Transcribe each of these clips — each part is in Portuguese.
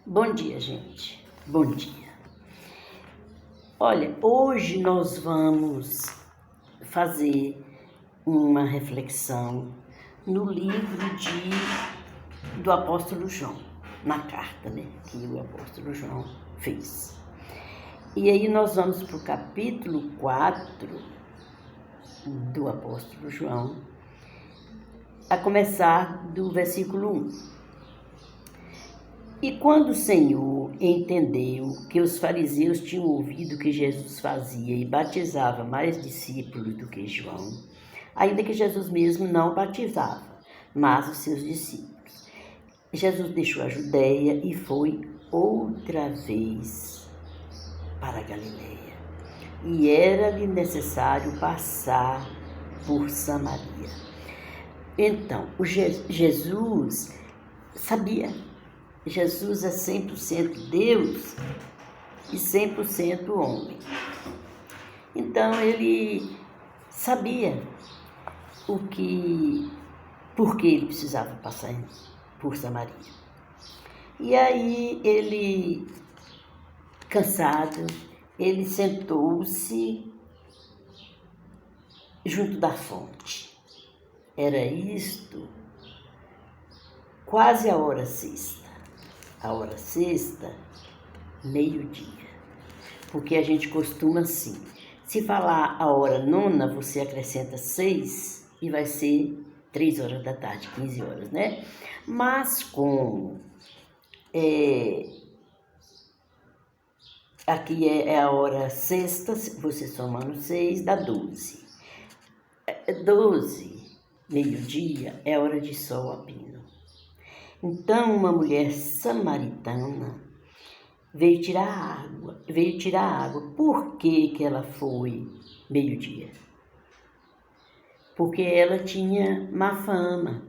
Bom dia, gente. Bom dia. Olha, hoje nós vamos fazer uma reflexão no livro do apóstolo João, na carta, que o apóstolo João fez. E aí nós vamos para o capítulo 4 do apóstolo João, a começar do versículo 1. E quando o Senhor entendeu que os fariseus tinham ouvido que Jesus fazia e batizava mais discípulos do que João, ainda que Jesus mesmo não batizava, mas os seus discípulos, Jesus deixou a Judéia e foi outra vez para a Galileia. E era-lhe necessário passar por Samaria. Então, Jesus sabia. Jesus é 100% Deus e 100% homem. Então, ele sabia por que ele precisava passar por Samaria. E aí, ele, cansado, ele sentou-se junto da fonte. Era isto, quase a hora sexta. A hora sexta, meio-dia. Porque a gente costuma assim, se falar a hora nona, você acrescenta 6 e vai ser 3 horas da tarde, 15 horas, né? Mas como aqui é a hora sexta, você somando 6, dá 12. 12, meio-dia, é hora de sol a pino. Então, uma mulher samaritana veio tirar água. Por que ela foi meio-dia? Porque ela tinha má fama.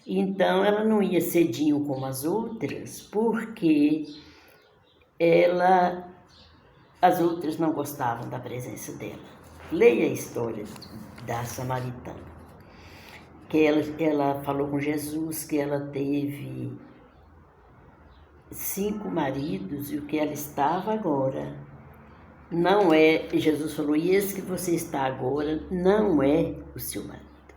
Então, ela não ia cedinho como as outras, porque as outras não gostavam da presença dela. Leia a história da samaritana. Que ela falou com Jesus que ela teve 5 maridos e o que ela estava agora não é, Jesus falou, e esse que você está agora não é o seu marido.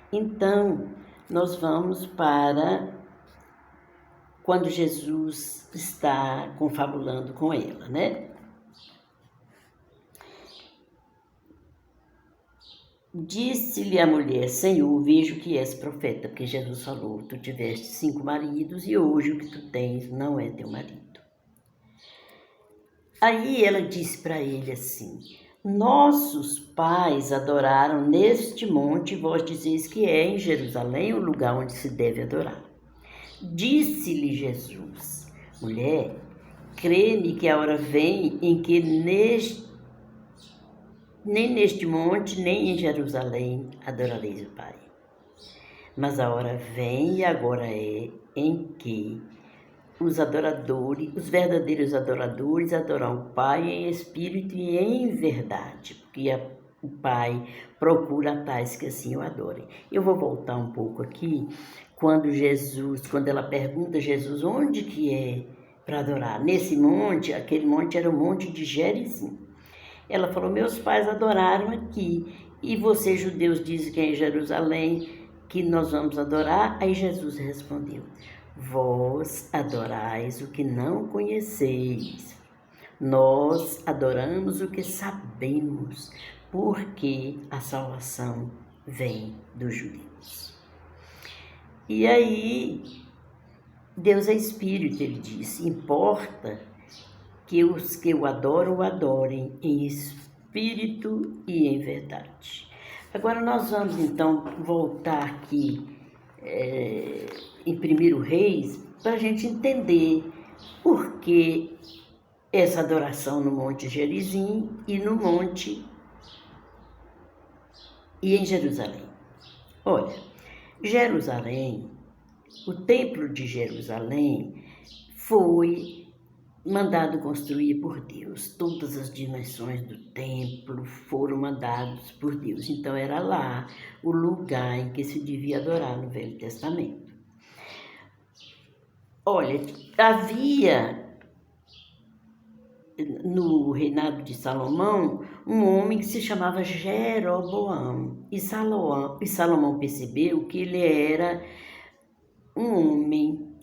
Então, nós vamos para quando Jesus está confabulando com ela, né? Disse-lhe a mulher, Senhor, vejo que és profeta, porque Jesus falou, tu tiveste 5 maridos e hoje o que tu tens não é teu marido. Aí ela disse para ele assim, nossos pais adoraram neste monte e vós dizeis que é em Jerusalém o lugar onde se deve adorar. Disse-lhe Jesus, mulher, crê-me que a hora vem em que nem neste monte, nem em Jerusalém adorareis o Pai. Mas a hora vem e agora é em que os verdadeiros adoradores adoram o Pai em espírito e em verdade, porque o Pai procura tais que assim o adorem. Eu vou voltar um pouco aqui, quando ela pergunta a Jesus onde que é para adorar. Nesse monte, aquele monte era o monte de Gerizim. Ela falou, meus pais adoraram aqui, e vocês judeus dizem que é em Jerusalém que nós vamos adorar? Aí Jesus respondeu, vós adorais o que não conheceis, nós adoramos o que sabemos, porque a salvação vem dos judeus. E aí, Deus é Espírito, ele disse, importa que os que o adoram, o adorem em espírito e em verdade. Agora nós vamos então voltar aqui em 1 Reis para a gente entender por que essa adoração no Monte Gerizim e no Monte e em Jerusalém. Olha, Jerusalém, o Templo de Jerusalém foi mandado construir por Deus. Todas as dimensões do templo foram mandadas por Deus. Então era lá o lugar em que se devia adorar no Velho Testamento. Olha, havia no reinado de Salomão um homem que se chamava Jeroboão. E Salomão percebeu que ele era um homem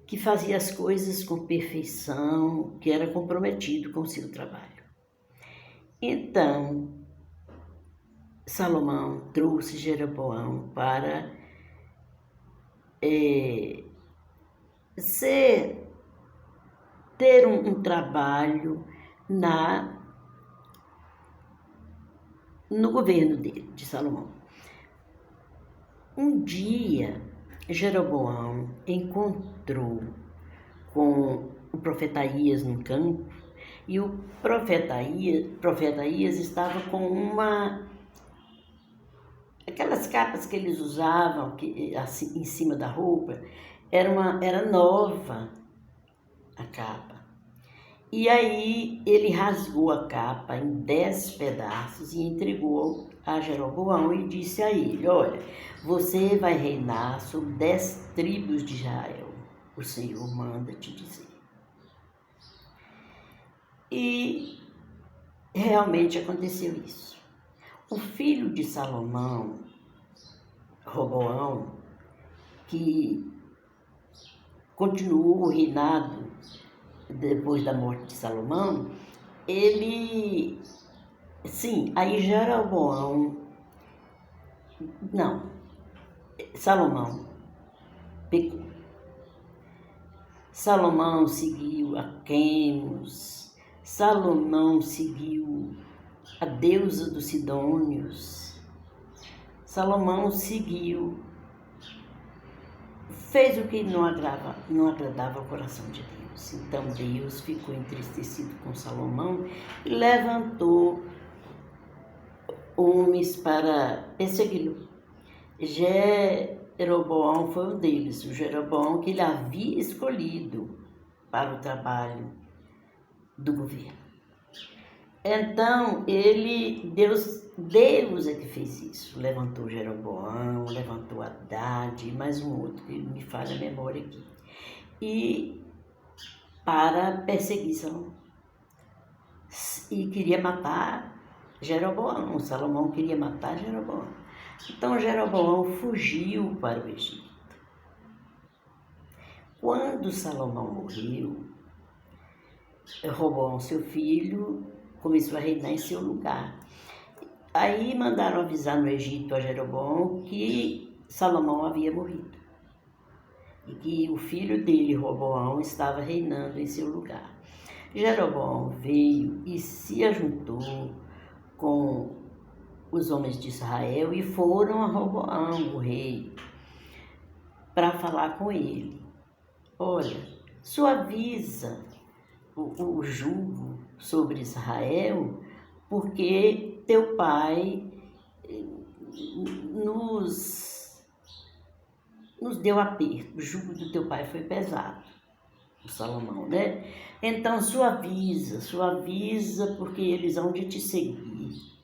que fazia as coisas com perfeição, que era comprometido com o seu trabalho. Então, Salomão trouxe Jeroboão para ter um trabalho no governo dele, de Salomão. Um dia, Jeroboão encontrou com o profeta Aías no campo, e o profeta Aías estava com aquelas capas que eles usavam assim, em cima da roupa, era nova a capa. E aí ele rasgou a capa em 10 pedaços e entregou a Jeroboão e disse a ele: olha, você vai reinar sobre 10 tribos de Israel. O Senhor manda te dizer. E realmente aconteceu isso. O filho de Salomão, Roboão, que continuou o reinado depois da morte de Salomão, aí Salomão pecou. Salomão seguiu a Quemos, Salomão seguiu a deusa dos Sidônios, Salomão fez o que não agradava ao coração de Deus. Então Deus ficou entristecido com Salomão e levantou homens para persegui-lo. Jeroboão foi um deles, o Jeroboão que ele havia escolhido para o trabalho do governo. Então, Deus é que fez isso. Levantou Jeroboão, levantou Haddad e mais um outro, que me falha a memória aqui. E para perseguição. E queria matar Jeroboão. Salomão queria matar Jeroboão. Então, Jeroboão fugiu para o Egito. Quando Salomão morreu, Roboão, seu filho, começou a reinar em seu lugar. Aí mandaram avisar no Egito a Jeroboão que Salomão havia morrido e que o filho dele, Roboão, estava reinando em seu lugar. Jeroboão veio e se ajuntou com os homens de Israel e foram a Roboão, o rei, para falar com ele. Olha, suaviza o jugo sobre Israel, porque teu pai nos deu aperto. O jugo do teu pai foi pesado, o Salomão, né? Então suaviza, porque eles hão de te seguir.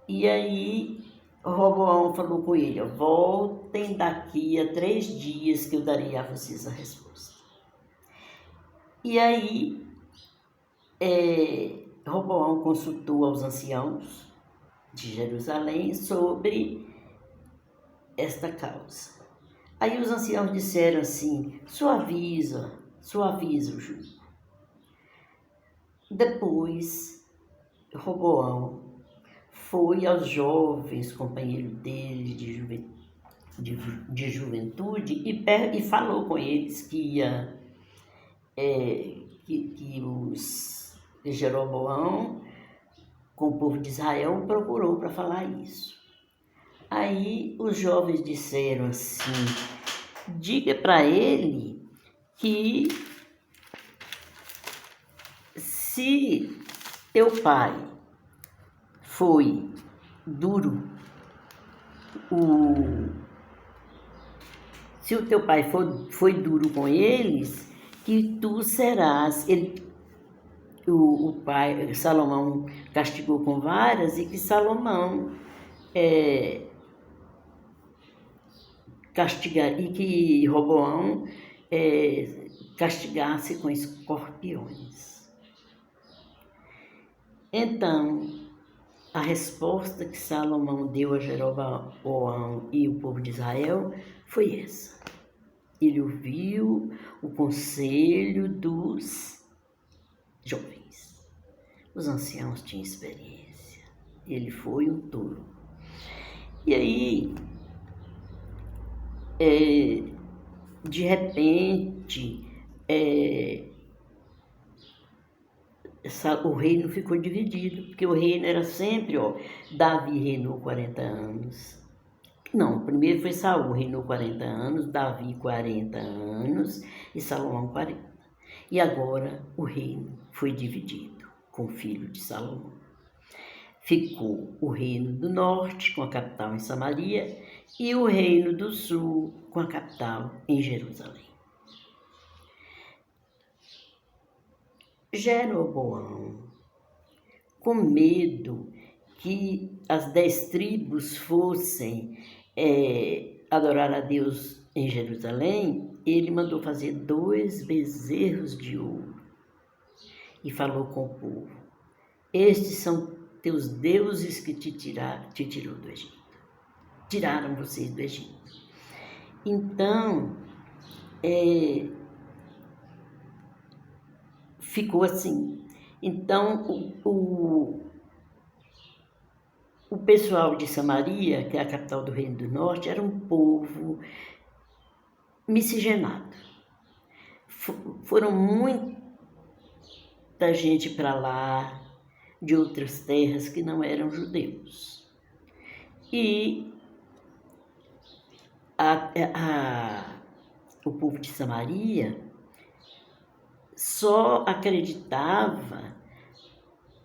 E aí Roboão falou com ele: voltem daqui a 3 dias que eu darei a vocês a resposta. E aí Roboão consultou aos anciãos de Jerusalém sobre esta causa. Aí os anciãos disseram assim: suaviza o jugo. Depois, Roboão foi aos jovens companheiros dele de juventude e falou com eles que Jeroboão, com o povo de Israel, procurou para falar isso. Aí os jovens disseram assim: diga para ele que se teu pai foi duro, se o teu pai foi duro com eles, que tu serás. O pai, Salomão, castigou com varas e que Salomão castigar, e que Roboão castigasse com escorpiões. Então, a resposta que Salomão deu a Jeroboão e o povo de Israel foi essa. Ele ouviu o conselho dos jovens. Os anciãos tinham experiência. Ele foi um tolo. E aí, de repente, o reino ficou dividido, porque o reino era sempre, Davi reinou 40 anos. Não, primeiro foi Saul, reinou 40 anos, Davi 40 anos e Salomão 40. E agora o reino foi dividido com o filho de Salomão. Ficou o reino do norte, com a capital em Samaria, e o reino do sul, com a capital em Jerusalém. Jeroboão, com medo que as 10 tribos fossem adorar a Deus em Jerusalém, ele mandou fazer 2 bezerros de ouro e falou com o povo: estes são teus deuses que te tirou do Egito. Tiraram vocês do Egito. Então, ficou assim. Então, o pessoal de Samaria, que é a capital do Reino do Norte, era um povo miscigenado. Foram muita gente para lá, de outras terras que não eram judeus. E o povo de Samaria só acreditava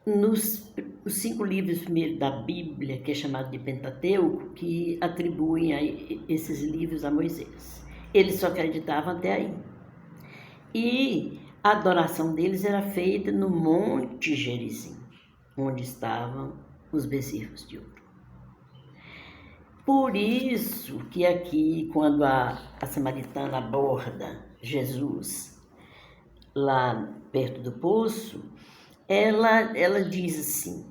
os 5 livros primeiros da Bíblia, que é chamado de Pentateuco, que atribuem esses livros a Moisés. Eles só acreditavam até aí. E a adoração deles era feita no Monte Gerizim, onde estavam os bezerros de ouro. Por isso que aqui, quando a samaritana aborda Jesus lá perto do poço, ela diz assim: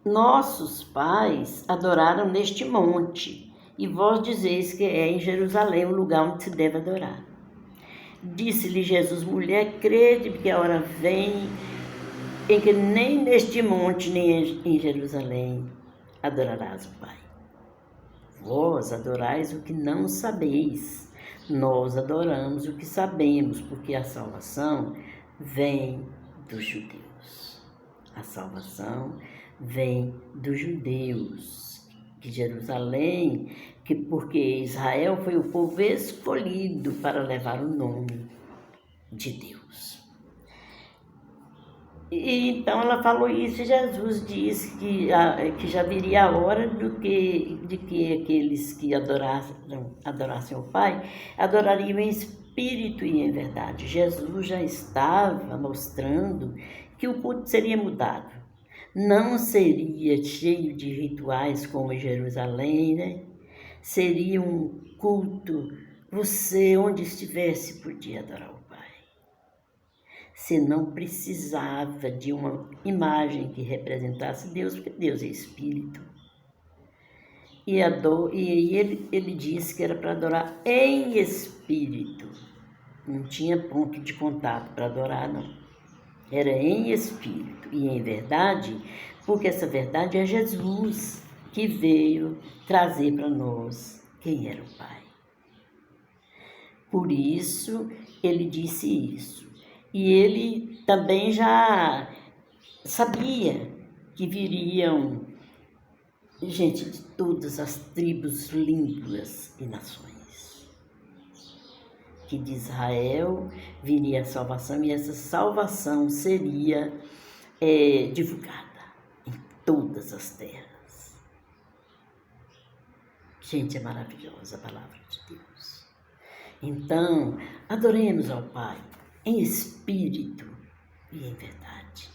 nossos pais adoraram neste monte, e vós dizeis que é em Jerusalém o lugar onde se deve adorar. Disse-lhe Jesus: mulher, crede, porque a hora vem em que nem neste monte, nem em Jerusalém adorarás o Pai. Vós adorais o que não sabeis, nós adoramos o que sabemos, porque a salvação vem dos judeus. A salvação vem dos judeus, de Jerusalém, porque Israel foi o povo escolhido para levar o nome de Deus. E então ela falou isso, e Jesus disse que já viria a hora de que aqueles que adorassem o Pai adorariam em espírito e em verdade. Jesus já estava mostrando que o culto seria mudado. Não seria cheio de rituais como em Jerusalém, né? Seria um culto, você onde estivesse podia adorar o Pai. Você não precisava de uma imagem que representasse Deus, porque Deus é Espírito. E ele disse que era para adorar em Espírito. Não tinha ponto de contato para adorar, não. Era em Espírito e em verdade, porque essa verdade é Jesus que veio trazer para nós quem era o Pai. Por isso, ele disse isso. E ele também já sabia que viriam gente de todas as tribos, línguas e nações. Que de Israel viria a salvação, e essa salvação seria divulgada em todas as terras. Gente, é maravilhosa a palavra de Deus. Então, adoremos ao Pai em espírito e em verdade.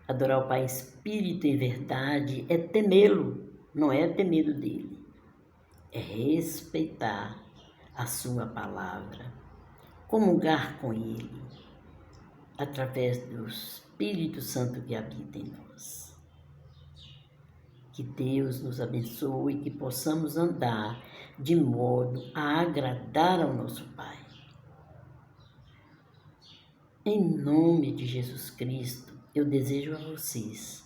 Adorar o Pai em espírito e em verdade é temê-lo, não é ter medo dele. é respeitar a sua palavra, comungar com Ele, através do Espírito Santo que habita em nós. Que Deus nos abençoe e que possamos andar de modo a agradar ao nosso Pai. Em nome de Jesus Cristo, eu desejo a vocês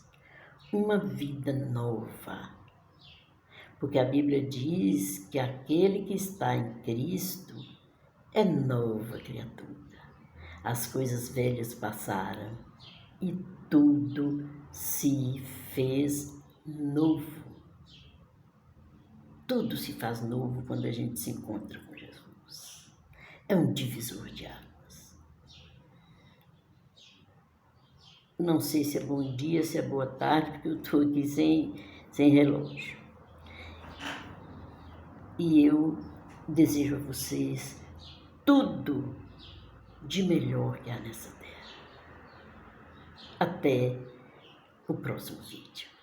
uma vida nova, porque a Bíblia diz que aquele que está em Cristo é nova criatura. As coisas velhas passaram e tudo se fez novo. Tudo se faz novo quando a gente se encontra com Jesus. É um divisor de águas. Não sei se é bom dia, se é boa tarde, porque eu estou aqui sem relógio. E eu desejo a vocês tudo de melhor que há nessa terra. Até o próximo vídeo.